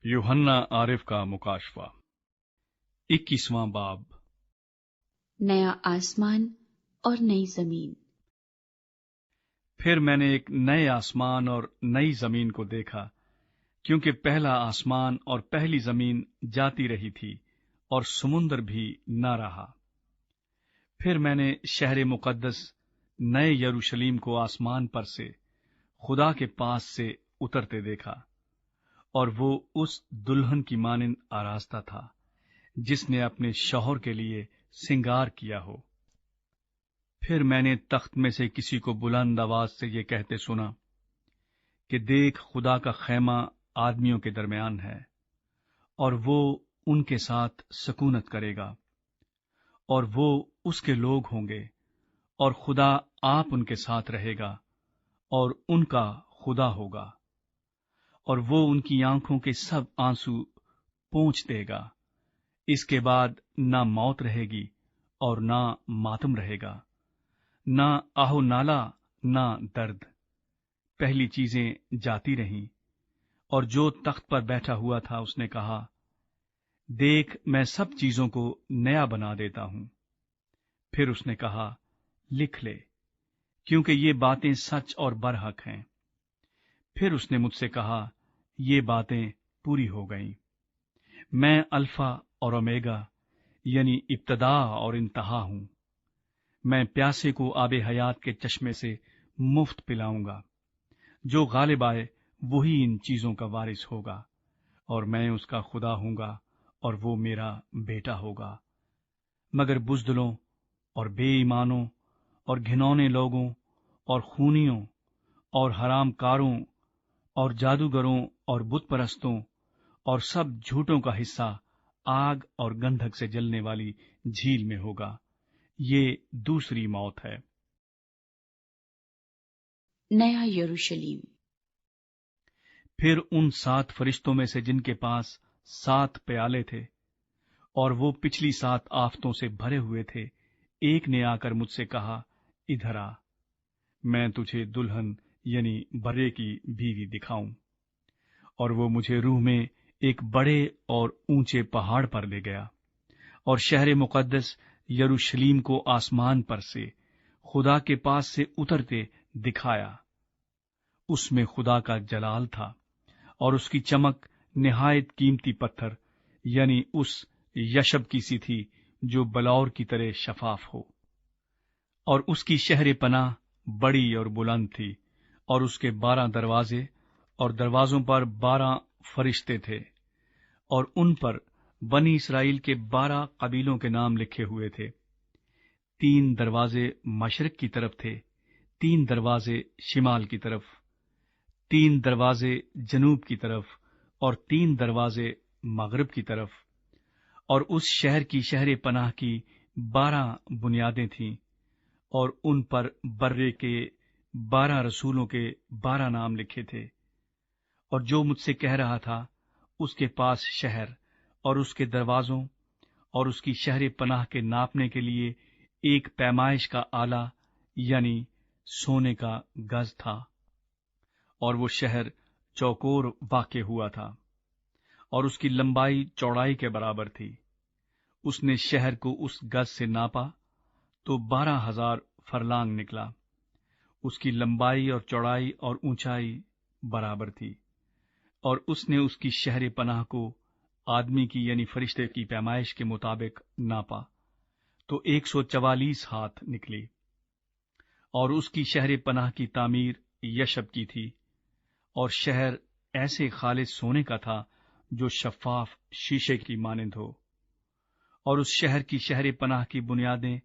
یوحنا عارف کا مکاشفہ 21واں باب۔ نیا آسمان اور نئی زمین۔ پھر میں نے ایک نئے آسمان اور نئی زمین کو دیکھا، کیونکہ پہلا آسمان اور پہلی زمین جاتی رہی تھی اور سمندر بھی نہ رہا۔ پھر میں نے شہر مقدس نئے یروشلیم کو آسمان پر سے خدا کے پاس سے اترتے دیکھا، اور وہ اس دلہن کی مانند آراستہ تھا جس نے اپنے شوہر کے لیے سنگار کیا ہو۔ پھر میں نے تخت میں سے کسی کو بلند آواز سے یہ کہتے سنا کہ دیکھ، خدا کا خیمہ آدمیوں کے درمیان ہے، اور وہ ان کے ساتھ سکونت کرے گا، اور وہ اس کے لوگ ہوں گے، اور خدا آپ ان کے ساتھ رہے گا اور ان کا خدا ہوگا، اور وہ ان کی آنکھوں کے سب آنسو پونچھ دے گا۔ اس کے بعد نہ موت رہے گی اور نہ ماتم رہے گا، نہ آہو نالا، نہ درد۔ پہلی چیزیں جاتی رہیں۔ اور جو تخت پر بیٹھا ہوا تھا اس نے کہا، دیکھ، میں سب چیزوں کو نیا بنا دیتا ہوں۔ پھر اس نے کہا، لکھ لے، کیونکہ یہ باتیں سچ اور برحق ہیں۔ پھر اس نے مجھ سے کہا، یہ باتیں پوری ہو گئیں۔ میں الفا اور اومیگا، یعنی ابتدا اور انتہا ہوں۔ میں پیاسے کو آب حیات کے چشمے سے مفت پلاؤں گا۔ جو غالب آئے وہی ان چیزوں کا وارث ہوگا، اور میں اس کا خدا ہوں گا اور وہ میرا بیٹا ہوگا۔ مگر بزدلوں اور بے ایمانوں اور گھنونے لوگوں اور خونیوں اور حرام کاروں اور جادوگروں اور بت پرستوں اور سب جھوٹوں کا حصہ آگ اور گندھک سے جلنے والی جھیل میں ہوگا۔ یہ دوسری موت ہے۔ نیا یروشلیم۔ پھر ان 7 فرشتوں میں سے جن کے پاس 7 پیالے تھے اور وہ پچھلی 7 آفتوں سے بھرے ہوئے تھے، ایک نے آ کر مجھ سے کہا، ادھر آ، میں تجھے دلہن یعنی برے کی بیوی دکھاؤں۔ اور وہ مجھے روح میں ایک بڑے اور اونچے پہاڑ پر لے گیا، اور شہر مقدس یروشلیم کو آسمان پر سے خدا کے پاس سے اترتے دکھایا۔ اس میں خدا کا جلال تھا، اور اس کی چمک نہایت قیمتی پتھر یعنی اس یشب کی سی تھی جو بلور کی طرح شفاف ہو۔ اور اس کی شہر پناہ بڑی اور بلند تھی، اور اس کے 12 دروازے، اور دروازوں پر 12 فرشتے تھے، اور ان پر بنی اسرائیل کے 12 قبیلوں کے نام لکھے ہوئے تھے۔ 3 دروازے مشرق کی طرف تھے، 3 دروازے شمال کی طرف، 3 دروازے جنوب کی طرف، اور 3 دروازے مغرب کی طرف۔ اور اس شہر کی شہر پناہ کی 12 بنیادیں تھیں، اور ان پر برے کے 12 رسولوں کے 12 نام لکھے تھے۔ اور جو مجھ سے کہہ رہا تھا، اس کے پاس شہر اور اس کے دروازوں اور اس کی شہر پناہ کے ناپنے کے لیے ایک پیمائش کا آلہ یعنی سونے کا گز تھا، اور وہ شہر چوکور واقع ہوا تھا، اور اس کی لمبائی چوڑائی کے برابر تھی۔ اس نے شہر کو اس گز سے ناپا تو 12,000 فرلانگ نکلا۔ اس کی لمبائی اور چوڑائی اور اونچائی برابر تھی۔ اور اس نے اس کی شہر پناہ کو آدمی کی یعنی فرشتے کی پیمائش کے مطابق ناپا تو 144 ہاتھ نکلی۔ اور اس کی شہر پناہ کی تعمیر یشب کی تھی، اور شہر ایسے خالص سونے کا تھا جو شفاف شیشے کی مانند ہو۔ اور اس شہر کی شہر پناہ کی بنیادیں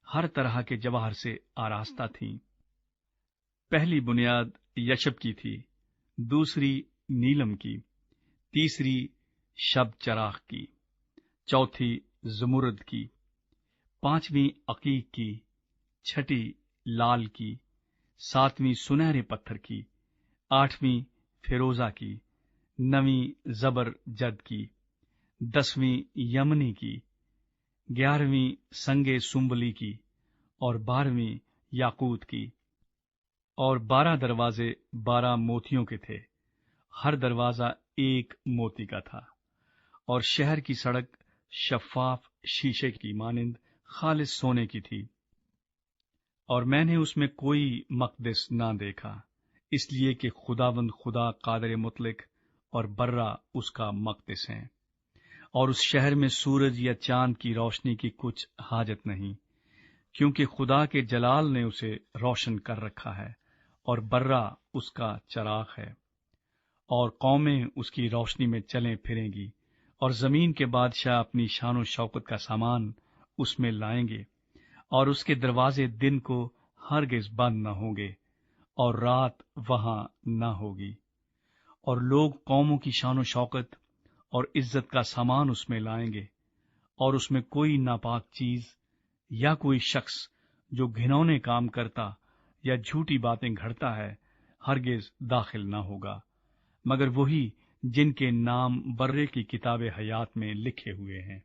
ہر طرح کے جواہر سے آراستہ تھیں۔ پہلی بنیاد یشب کی تھی، دوسری نیلم کی، تیسری شب چراغ کی، چوتھی زمرد کی، 5ویں عقیق کی، 6ٹھی لال کی، 7ویں سنہرے پتھر کی، 8ویں فیروزہ کی، 9ویں زبر جد کی، 10ویں یمنی کی، 11ویں سنگ سنبلی کی، اور 12ویں یاقوت کی۔ اور 12 دروازے 12 موتیوں کے تھے، ہر دروازہ ایک موتی کا تھا، اور شہر کی سڑک شفاف شیشے کی مانند خالص سونے کی تھی، اور میں نے اس میں کوئی مقدس نہ دیکھا، اس لیے کہ خداوند خدا قادر مطلق اور برہ اس کا مقدس ہیں، اور اس شہر میں سورج یا چاند کی روشنی کی کچھ حاجت نہیں، کیونکہ خدا کے جلال نے اسے روشن کر رکھا ہے، اور برہ اس کا چراغ ہے، اور قومیں اس کی روشنی میں چلیں پھریں گی، اور زمین کے بادشاہ اپنی شان و شوکت کا سامان اس میں لائیں گے، اور اس کے دروازے دن کو ہرگز بند نہ ہوں گے، اور رات وہاں نہ ہوگی، اور لوگ قوموں کی شان و شوکت اور عزت کا سامان اس میں لائیں گے، اور اس میں کوئی ناپاک چیز یا کوئی شخص جو گھنونے کام کرتا یا جھوٹی باتیں گھڑتا ہے ہرگز داخل نہ ہوگا، مگر وہی جن کے نام برے کی کتاب حیات میں لکھے ہوئے ہیں۔